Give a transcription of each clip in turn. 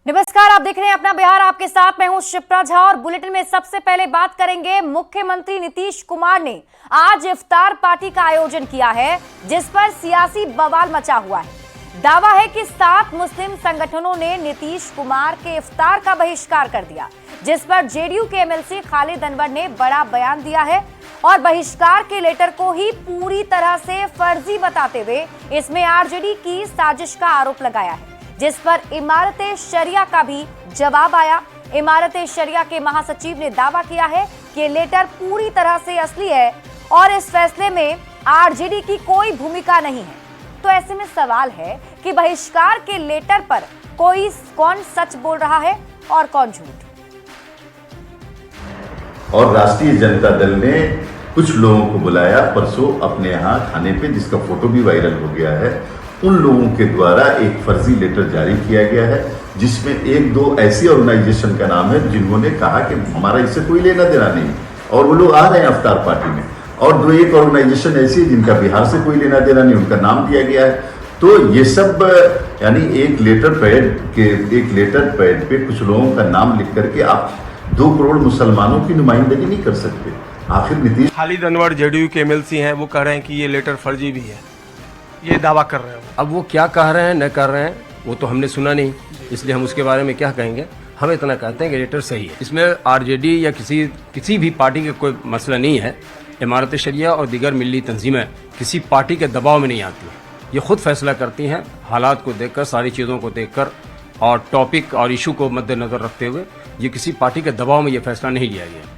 नमस्कार, आप देख रहे हैं अपना बिहार। आपके साथ मैं हूं शिप्रा झा और बुलेटिन में सबसे पहले बात करेंगे। मुख्यमंत्री नीतीश कुमार ने आज इफ्तार पार्टी का आयोजन किया है, जिस पर सियासी बवाल मचा हुआ है। दावा है कि 7 मुस्लिम संगठनों ने नीतीश कुमार के इफ्तार का बहिष्कार कर दिया, जिस पर जेडीयू के एमएलसी खालिद अनवर ने बड़ा बयान दिया है और बहिष्कार के लेटर को ही पूरी तरह से फर्जी बताते हुए इसमें आरजेडी की साजिश का आरोप लगाया है, जिस पर इमारत-ए-शरिया का भी जवाब आया। इमारत-ए-शरिया के महासचिव ने दावा किया है कि लेटर पूरी तरह से असली है और इस फैसले में आरजेडी की कोई भूमिका नहीं है। तो ऐसे में सवाल है कि बहिष्कार के लेटर पर कौन सच बोल रहा है और कौन झूठ। और राष्ट्रीय जनता दल ने कुछ लोगों को बुलाया परसों अपने यहाँ खाने पे, जिसका फोटो भी वायरल हो गया है। उन लोगों के द्वारा एक फर्जी लेटर जारी किया गया है, जिसमें 1-2 ऐसी ऑर्गेनाइजेशन का नाम है जिन्होंने कहा कि हमारा इससे कोई लेना देना नहीं, और वो लोग आ रहे हैं अफ्तार पार्टी में। और 2-1 ऑर्गेनाइजेशन ऐसी है जिनका बिहार से कोई लेना देना नहीं, उनका नाम दिया गया है। तो ये सब यानी एक लेटर पैड पे कुछ लोगों का नाम लिख करके आप 2 करोड़ मुसलमानों की नुमाइंदगी नहीं कर सकते। आखिर नीतीश खालिद अनवर जेडीयू के एमएलसी हैं, वो कह रहे हैं कि ये लेटर फर्जी भी है, ये दावा कर रहे हैं। अब वो क्या कह रहे हैं न कर रहे हैं वो तो हमने सुना नहीं, इसलिए हम उसके बारे में क्या कहेंगे। हम इतना कहते हैं कि लेटर सही है। इसमें आरजेडी या किसी भी पार्टी का कोई मसला नहीं है। इमारत-ए-शरिया और दीगर मिली तंजीमें किसी पार्टी के दबाव में नहीं आती हैं। ये खुद फैसला करती हैं, हालात को देखकर, सारी चीज़ों को देखकर और टॉपिक और इशू को मद्देनजर रखते हुए। ये किसी पार्टी के दबाव में ये फैसला नहीं लिया गया।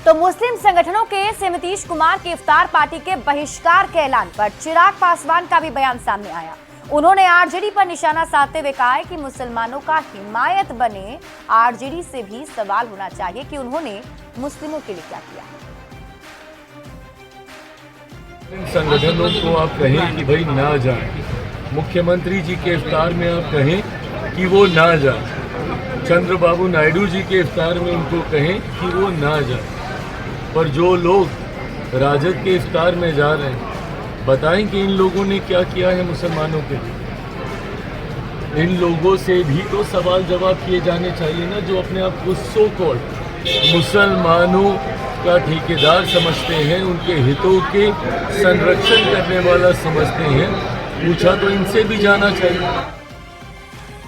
तो मुस्लिम संगठनों के से नीतीश कुमार के इफ्तार पार्टी के बहिष्कार के ऐलान पर चिराग पासवान का भी बयान सामने आया। उन्होंने आरजेडी पर निशाना साधते हुए कहा है कि मुसलमानों का हिमायत बने आरजेडी से भी सवाल होना चाहिए कि उन्होंने मुस्लिमों के लिए क्या किया। इन संगठनों को आप कहें कि भाई ना जाए, मुख्यमंत्री जी के इफ्तार में आप कहें कि वो ना जाए, चंद्रबाबू नायडू जी के इफ्तार में उनको कहें कि वो ना जाए, पर जो लोग राजद के इफ्तार में जा रहे हैं, बताएं कि इन लोगों ने क्या किया है मुसलमानों के लिए। इन लोगों से भी तो सवाल जवाब किए जाने चाहिए ना, जो अपने आप को सो कॉल्ड मुसलमानों का ठेकेदार समझते हैं, उनके हितों के संरक्षण करने वाला समझते हैं। पूछा तो इनसे भी जाना चाहिए।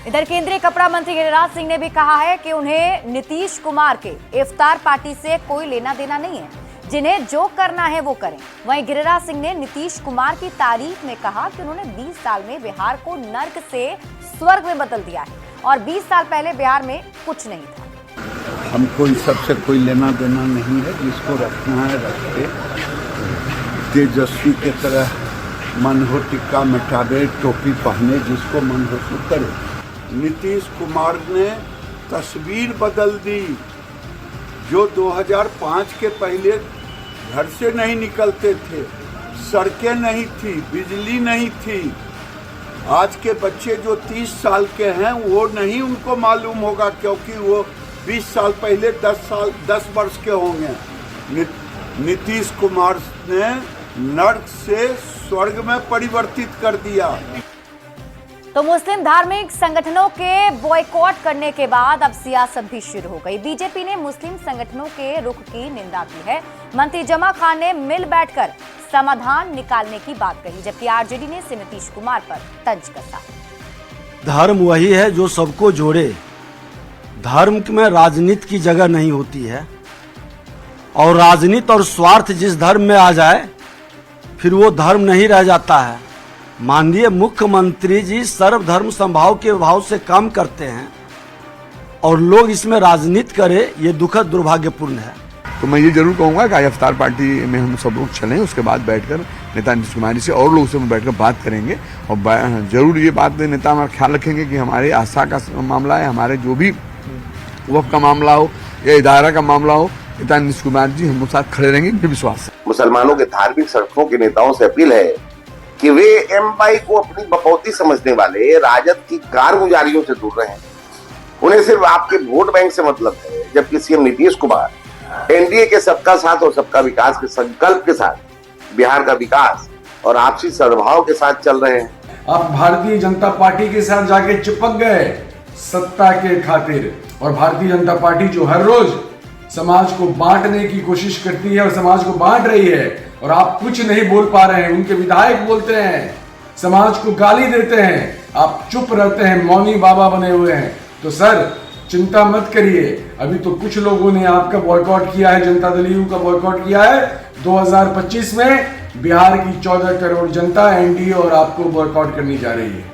इधर केंद्रीय कपड़ा मंत्री गिरिराज सिंह ने भी कहा है कि उन्हें नीतीश कुमार के इफ्तार पार्टी से कोई लेना देना नहीं है, जिन्हें जो करना है वो करें। वहीं गिरिराज सिंह ने नीतीश कुमार की तारीफ में कहा कि उन्होंने 20 साल में बिहार को नर्क से स्वर्ग में बदल दिया है और 20 साल पहले बिहार में कुछ नहीं था। हमको इस सबसे कोई लेना देना नहीं है, जिसको रखना है रखे। तेजस्वी के तरह मन हो टिक्का मिटावे, टोपी पहने, जिसको मन हो सो करे। नीतीश कुमार ने तस्वीर बदल दी। जो 2005 के पहले घर से नहीं निकलते थे, सड़कें नहीं थी, बिजली नहीं थी, आज के बच्चे जो 30 साल के हैं वो नहीं उनको मालूम होगा, क्योंकि वो 20 साल पहले 10 वर्ष के होंगे। नीतीश कुमार ने नर्क से स्वर्ग में परिवर्तित कर दिया। तो मुस्लिम धार्मिक संगठनों के बॉयकॉट करने के बाद अब सियासत भी शुरू हो गई। बीजेपी ने मुस्लिम संगठनों के रुख की निंदा की है। मंत्री जमा खान ने मिल बैठकर समाधान निकालने की बात कही, जबकि आरजेडी ने नीतीश कुमार पर तंज कसा। धर्म वही है जो सबको जोड़े। धर्म में राजनीति की जगह नहीं होती है, और राजनीति और स्वार्थ जिस धर्म में आ जाए फिर वो धर्म नहीं रह जाता है। माननीय मुख्यमंत्री जी सर्वधर्म समभाव के भाव से काम करते हैं और लोग इसमें राजनीति करे, ये दुखद दुर्भाग्यपूर्ण है। तो मैं ये जरूर कहूँगा कि इफ्तार पार्टी में हम सब लोग चलें, उसके बाद बैठकर नेता नीतीश कुमार जी से और लोगों से बैठकर बात करेंगे और जरूर ये बात नेता हमारा ख्याल रखेंगे कि हमारे आस्था का मामला है, हमारे जो भी वक़्फ़ का मामला हो या इदारा का मामला हो, नेता नीतीश कुमार जी हम लोग साथ खड़े रहेंगे, मुझे विश्वास है। मुसलमानों के धार्मिक संगठनों के नेताओं से अपील है कि वे एमवाई को अपनी बपौती समझने वाले राजद की कारगुजारियों से दूर रहें। उन्हें सिर्फ आपके वोट बैंक से मतलब है, जबकि सीएम नीतीश कुमार एनडीए के सबका साथ और सबका विकास के संकल्प के साथ बिहार का विकास और आपसी सद्भाव के साथ चल रहे हैं। आप भारतीय जनता पार्टी के साथ जाके चिपक गए, सत्ता के खातिर। और भारतीय जनता पार्टी जो हर रोज समाज को बांटने की कोशिश करती है और समाज को बांट रही है, और आप कुछ नहीं बोल पा रहे हैं। उनके विधायक बोलते हैं, समाज को गाली देते हैं, आप चुप रहते हैं, मौनी बाबा बने हुए हैं। तो सर चिंता मत करिए, अभी तो कुछ लोगों ने आपका बॉयकॉट किया है, जनता दल यू का बॉयकॉट किया है। 2025 में बिहार की 14 करोड़ जनता एनडीए और आपको बॉयकॉट करनी जा रही है।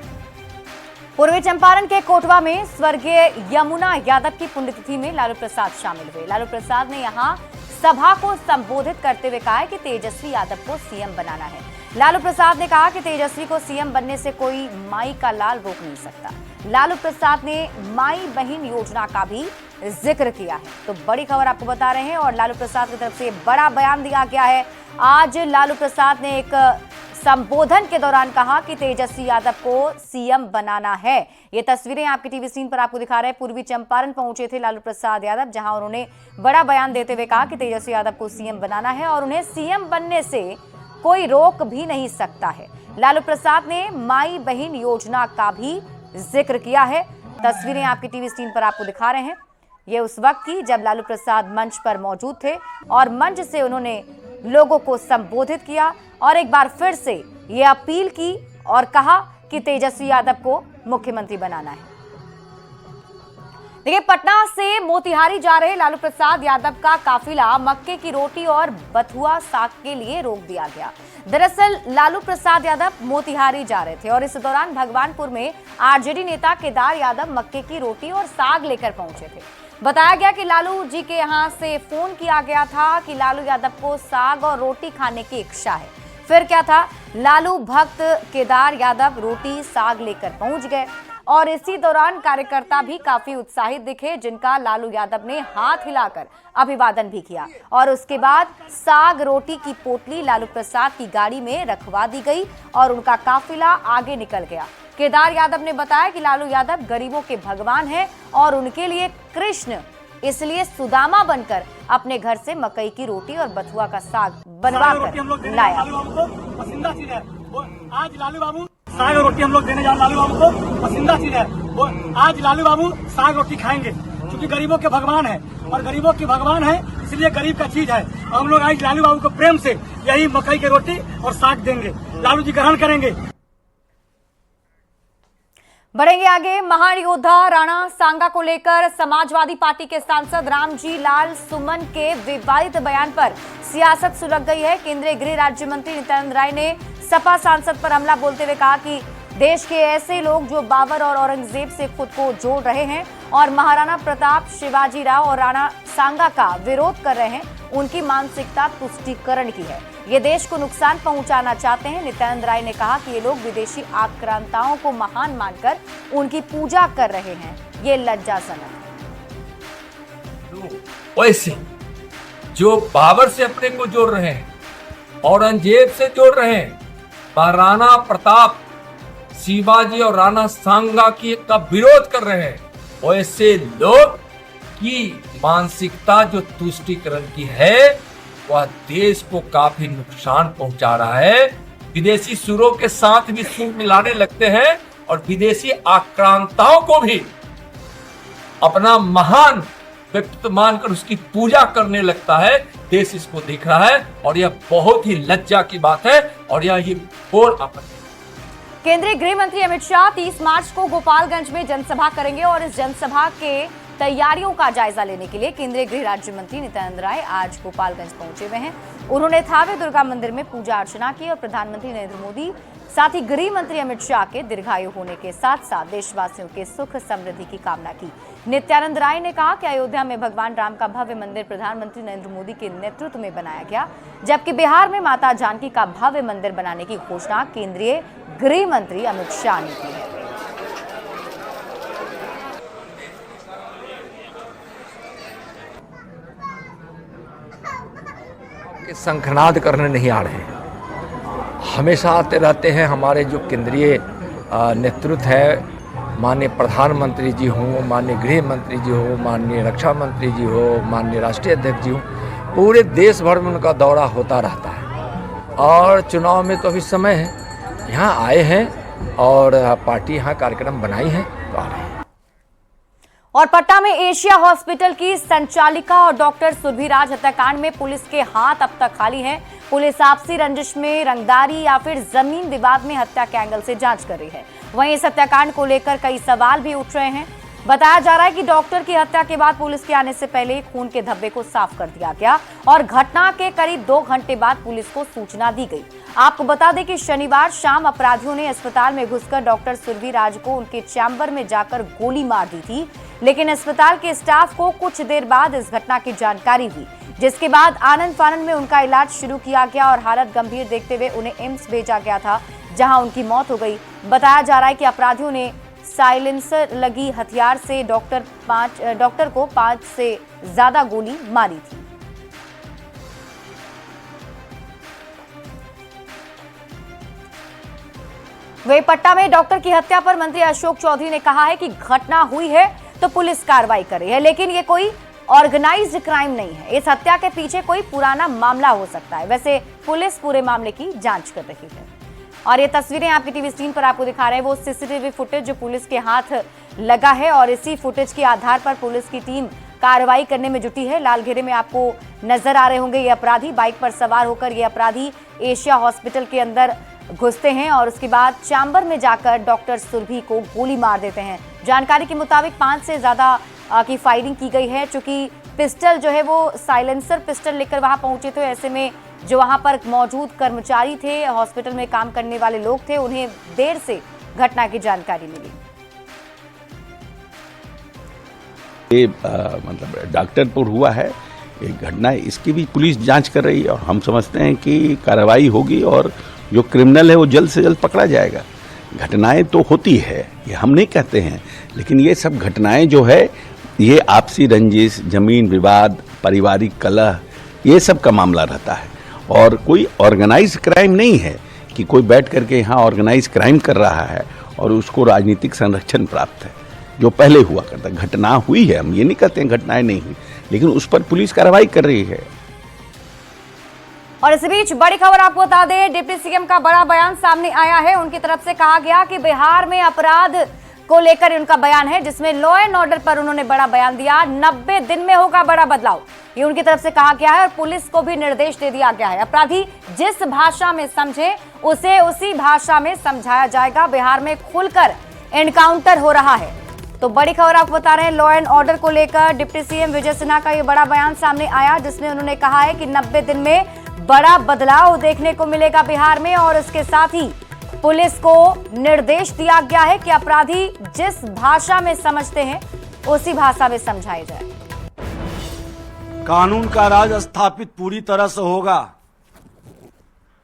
पूर्वी चंपारण के कोटवा में स्वर्गीय यमुना यादव की पुण्यतिथि में लालू प्रसाद शामिल हुए। लालू प्रसाद ने यहां सभा को संबोधित करते हुए कहा कि तेजस्वी यादव को सीएम बनाना है। लालू प्रसाद ने कहा कि तेजस्वी को सीएम बनने से कोई माई का लाल रोक नहीं सकता। लालू प्रसाद ने माई बहन योजना का भी जिक्र किया है। तो बड़ी खबर आपको बता रहे हैं और लालू प्रसाद की तरफ से बड़ा बयान दिया गया है। आज लालू प्रसाद ने एक संबोधन के दौरान कहा कि तेजस्वी यादव को सीएम बनाना है। ये तस्वीरें आपके टीवी स्क्रीन पर आपको दिखा रहे हैं। पूर्वी चंपारण पहुंचे थे लालू प्रसाद यादव, जहां उन्होंने बड़ा बयान देते हुए कहा कि तेजस्वी यादव को सीएम बनाना है और उन्हें सीएम बनने से कोई रोक भी नहीं सकता है। लालू प्रसाद ने माई बहन योजना का भी जिक्र किया है। तस्वीरें आपके टीवी स्क्रीन पर आपको दिखा रहे हैं। ये उस वक्त की जब लालू प्रसाद मंच पर मौजूद थे और मंच से उन्होंने लोगों को संबोधित किया और एक बार फिर से ये अपील की और कहा कि तेजस्वी यादव को मुख्यमंत्री बनाना है। देखिए, पटना से मोतिहारी जा रहे लालू प्रसाद यादव का काफिला मक्के की रोटी और बथुआ साग के लिए रोक दिया गया। दरअसल लालू प्रसाद यादव मोतिहारी जा रहे थे और इस दौरान भगवानपुर में आरजेडी नेता केदार यादव मक्के की रोटी और साग लेकर पहुंचे थे। बताया गया कि लालू जी के यहां से फोन किया गया था कि लालू यादव को साग और रोटी खाने की इच्छा है। फिर क्या था, लालू भक्त केदार यादव रोटी साग लेकर पहुंच गए और इसी दौरान कार्यकर्ता भी काफी उत्साहित दिखे, जिनका लालू यादव ने हाथ हिलाकर अभिवादन भी किया और उसके बाद साग रोटी की पोटली लालू प्रसाद की गाड़ी में रखवा दी गई और उनका काफिला आगे निकल गया। केदार यादव ने बताया कि लालू यादव गरीबों के भगवान हैं और उनके लिए कृष्ण, इसलिए सुदामा बनकर अपने घर से मकई की रोटी और बथुआ का साग बनवा कर लाया। पसंदीदा चीज है वो आज लालू बाबू साग और रोटी हम लोग देने जा रहे। लालू बाबू को पसंदीदा चीज है वो आज लालू बाबू साग रोटी खाएंगे, क्योंकि गरीबों के भगवान है और गरीबों के भगवान है, इसलिए गरीब का चीज है। हम लोग आज लालू बाबू को प्रेम से यही मकई की रोटी और साग देंगे, लालू जी ग्रहण करेंगे। बढ़ेंगे आगे। महान योद्धा राणा सांगा को लेकर समाजवादी पार्टी के सांसद रामजी लाल सुमन के विवादित बयान पर सियासत सुलग गई है। केंद्रीय गृह राज्य मंत्री नित्यानंद राय ने सपा सांसद पर हमला बोलते हुए कहा कि देश के ऐसे लोग जो बाबर और औरंगजेब से खुद को जोड़ रहे हैं और महाराणा प्रताप, शिवाजी राव और राणा सांगा का विरोध कर रहे हैं, उनकी मानसिकता तुष्टीकरण की है। ये देश को नुकसान पहुंचाना चाहते हैं। नित्यानंद राय ने कहा कि ये लोग विदेशी आक्रांताओं को महान मानकर उनकी पूजा कर रहे हैं, ये लज्जाजनक है। वैसे जो बाबर से अपने को जोड़ रहे हैं, औरंगजेब से जोड़ रहे हैं, राणा प्रताप, शिवाजी और राणा सांगा की का विरोध कर रहे हैं, वैसे लोग की मानसिकता जो तुष्टीकरण की है वह देश को काफी नुकसान पहुंचा रहा है। विदेशी सुरों के साथ भी सुर मिलाने लगते हैं और विदेशी आक्रांताओं को भी अपना महान व्यक्तित्व मानकर उसकी पूजा करने लगता है। देश इसको देख रहा है और यह बहुत ही लज्जा की बात है और यह घोर आपत्ति। केंद्रीय गृह मंत्री अमित शाह 30 मार्च को गोपालगंज में जनसभा करेंगे और इस जनसभा के तैयारियों का जायजा लेने के लिए केंद्रीय गृह राज्य मंत्री नित्यानंद राय आज गोपालगंज पहुंचे हुए हैं। उन्होंने थावे दुर्गा मंदिर में पूजा अर्चना की और प्रधानमंत्री नरेंद्र मोदी, साथ ही गृह मंत्री अमित शाह के दीर्घायु होने के साथ साथ देशवासियों के सुख समृद्धि की कामना की। नित्यानंद राय ने कहा कि अयोध्या में भगवान राम का भव्य मंदिर प्रधानमंत्री नरेंद्र मोदी के नेतृत्व में बनाया गया, जबकि बिहार में माता जानकी का भव्य मंदिर बनाने की घोषणा केंद्रीय गृह मंत्री अमित शाह ने की है। शंखनाद करने नहीं आ रहे हैं, हमेशा आते रहते हैं। हमारे जो केंद्रीय नेतृत्व है, माननीय प्रधानमंत्री जी हों, माननीय गृह मंत्री जी हो, माननीय रक्षा मंत्री जी हो, माननीय राष्ट्रीय अध्यक्ष जी हो, पूरे देश भर में उनका दौरा होता रहता है। और चुनाव में तो अभी समय है, यहाँ आए हैं और पार्टी यहाँ कार्यक्रम बनाई है तो आ रहे हैं। और पटना में एशिया हॉस्पिटल की संचालिका और डॉक्टर सुरभि राज हत्याकांड में पुलिस के हाथ अब तक खाली हैं। पुलिस आपसी रंजिश में, रंगदारी या फिर जमीन विवाद में हत्या के एंगल से जांच कर रही है। वहीं इस हत्याकांड को लेकर कई सवाल भी उठ रहे हैं। बताया जा रहा है कि डॉक्टर की हत्या के बाद पुलिस के आने से पहले खून के धब्बे को साफ कर दिया गया और घटना के करीब 2 घंटे बाद पुलिस को सूचना दी गई। आपको बता दें कि शनिवार शाम अपराधियों ने अस्पताल में घुसकर डॉक्टर सुरभि राज को उनके चैम्बर में जाकर गोली मार दी थी, लेकिन अस्पताल के स्टाफ को कुछ देर बाद इस घटना की जानकारी हुई, जिसके बाद आनंद फानंद में उनका इलाज शुरू किया गया और हालत गंभीर देखते हुए उन्हें एम्स भेजा गया था, जहां उनकी मौत हो गई। बताया जा रहा है कि अपराधियों ने साइलेंसर लगी हथियार से डॉक्टर को 5 से ज्यादा गोली मारी थी। वहीं पटना में डॉक्टर की हत्या पर मंत्री अशोक चौधरी ने कहा है कि घटना हुई है तो पुलिस कार्रवाई कर रही है, लेकिन ये कोई ऑर्गेनाइज्ड क्राइम नहीं है। इस हत्या के पीछे कोई पुराना मामला हो सकता है। वैसे पुलिस पूरे मामले की जांच कर रही है। और ये तस्वीरें आपकी टीवी स्क्रीन पर आपको दिखा रहे हैं वो सीसीटीवी फुटेज जो पुलिस के हाथ लगा है और इसी फुटेज के आधार पर पुलिस की टीम कार्रवाई करने में जुटी है। लाल घेरे में आपको नजर आ रहे होंगे ये अपराधी। बाइक पर सवार होकर ये अपराधी एशिया हॉस्पिटल के अंदर घुसते हैं और उसके बाद चैम्बर में जाकर डॉक्टर सुरभि को गोली मार देते हैं। जानकारी के मुताबिक 5 से ज्यादा की फायरिंग की गई है। चूंकि पिस्टल जो है वो साइलेंसर पिस्टल लेकर वहां पहुंचे थे, ऐसे में जो वहां पर मौजूद कर्मचारी थे, हॉस्पिटल में काम करने वाले लोग थे, उन्हें देर से घटना की जानकारी मिली। ये मतलब डॉक्टर पर हुआ है एक घटना, इसकी भी पुलिस जांच कर रही है और हम समझते हैं कि कार्रवाई होगी और जो क्रिमिनल है वो जल्द से जल्द पकड़ा जाएगा। घटनाएं तो होती है, ये हम नहीं कहते हैं, लेकिन ये सब घटनाएं जो है ये आपसी रंजिश, जमीन विवाद, पारिवारिक कलह, ये सब का मामला रहता है और कोई ऑर्गेनाइज क्राइम नहीं है कि कोई बैठ करके यहाँ ऑर्गेनाइज क्राइम कर रहा है और उसको राजनीतिक संरक्षण प्राप्त है, जो पहले हुआ करता। घटना हुई है, हम ये नहीं कहते हैं घटनाएं नहीं हुई, लेकिन उस पर पुलिस कार्रवाई कर रही है। और इस बीच बड़ी खबर आपको बता दें, डिप्टी सीएम का बड़ा बयान सामने आया है। उनकी तरफ से कहा गया कि बिहार में अपराध को लेकर उनका बयान है, जिसमें लॉ एंड ऑर्डर पर उन्होंने बड़ा बयान दिया। 90 दिन में होगा बड़ा बदलाव, ये उनकी तरफ से कहा गया है और पुलिस को भी निर्देश दे दिया गया है। अपराधी जिस भाषा में समझे उसे उसी भाषा में समझाया जाएगा। बिहार में खुलकर एनकाउंटर हो रहा है। तो बड़ी खबर आपको बता रहे हैं, लॉ एंड ऑर्डर को लेकर डिप्टी सीएम विजय सिन्हा का ये बड़ा बयान सामने आया, जिसमें उन्होंने कहा है कि 90 दिन में बड़ा बदलाव देखने को मिलेगा बिहार में और इसके साथ ही पुलिस को निर्देश दिया गया है कि अपराधी जिस भाषा में समझते हैं उसी भाषा में समझाया जाए। कानून का राज स्थापित पूरी तरह से होगा।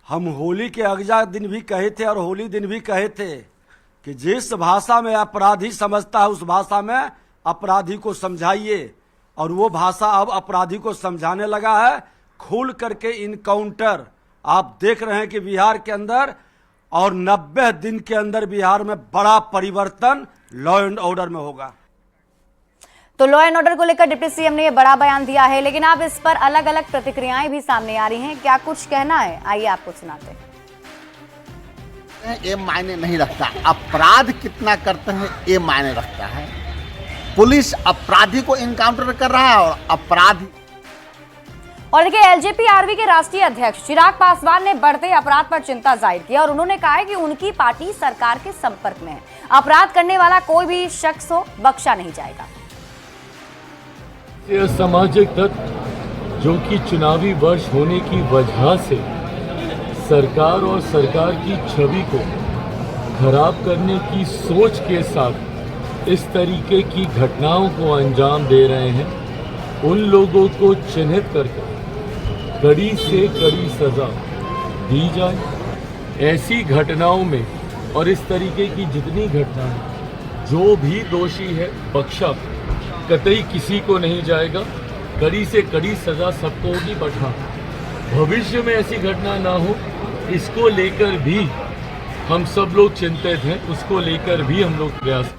हम होली के अगजा दिन भी कहे थे और होली दिन भी कहे थे कि जिस भाषा में अपराधी समझता है उस भाषा में अपराधी को समझाइए, और वो भाषा अब अपराधी को समझाने लगा है। खुल करके इनकाउंटर आप देख रहे हैं कि बिहार के अंदर, और 90 दिन के अंदर बिहार में बड़ा परिवर्तन लॉ एंड ऑर्डर में होगा। तो लॉ एंड ऑर्डर को लेकर डिप्टी सीएम ने यह बड़ा बयान दिया है, लेकिन अब इस पर अलग अलग प्रतिक्रियाएं भी सामने आ रही हैं। क्या कुछ कहना है, आइए आपको सुनाते हैं। ये मायने नहीं रखता, अपराध कितना करते हैं ये मायने रखता है। पुलिस अपराधी को इनकाउंटर कर रहा है और अपराधी। और देखिए, एलजेपी आरवी के राष्ट्रीय अध्यक्ष चिराग पासवान ने बढ़ते अपराध पर चिंता जाहिर की और उन्होंने कहा है कि उनकी पार्टी सरकार के संपर्क में है। अपराध करने वाला कोई भी शख्स हो बख्शा नहीं जाएगा। ये सामाजिक तत्व जो कि चुनावी वर्ष होने की वजह से सरकार और सरकार की छवि को खराब करने की सोच के साथ इस तरीके की घटनाओं को अंजाम दे रहे हैं, उन लोगों को चिन्हित करके कड़ी से कड़ी सजा दी जाए। ऐसी घटनाओं में और इस तरीके की जितनी घटनाएं, जो भी दोषी है बख्शा कतई किसी को नहीं जाएगा। कड़ी से कड़ी सजा सबको होगी, बट हाँ भविष्य में ऐसी घटना ना हो इसको लेकर भी हम सब लोग चिंतित हैं, उसको लेकर भी हम लोग प्रयास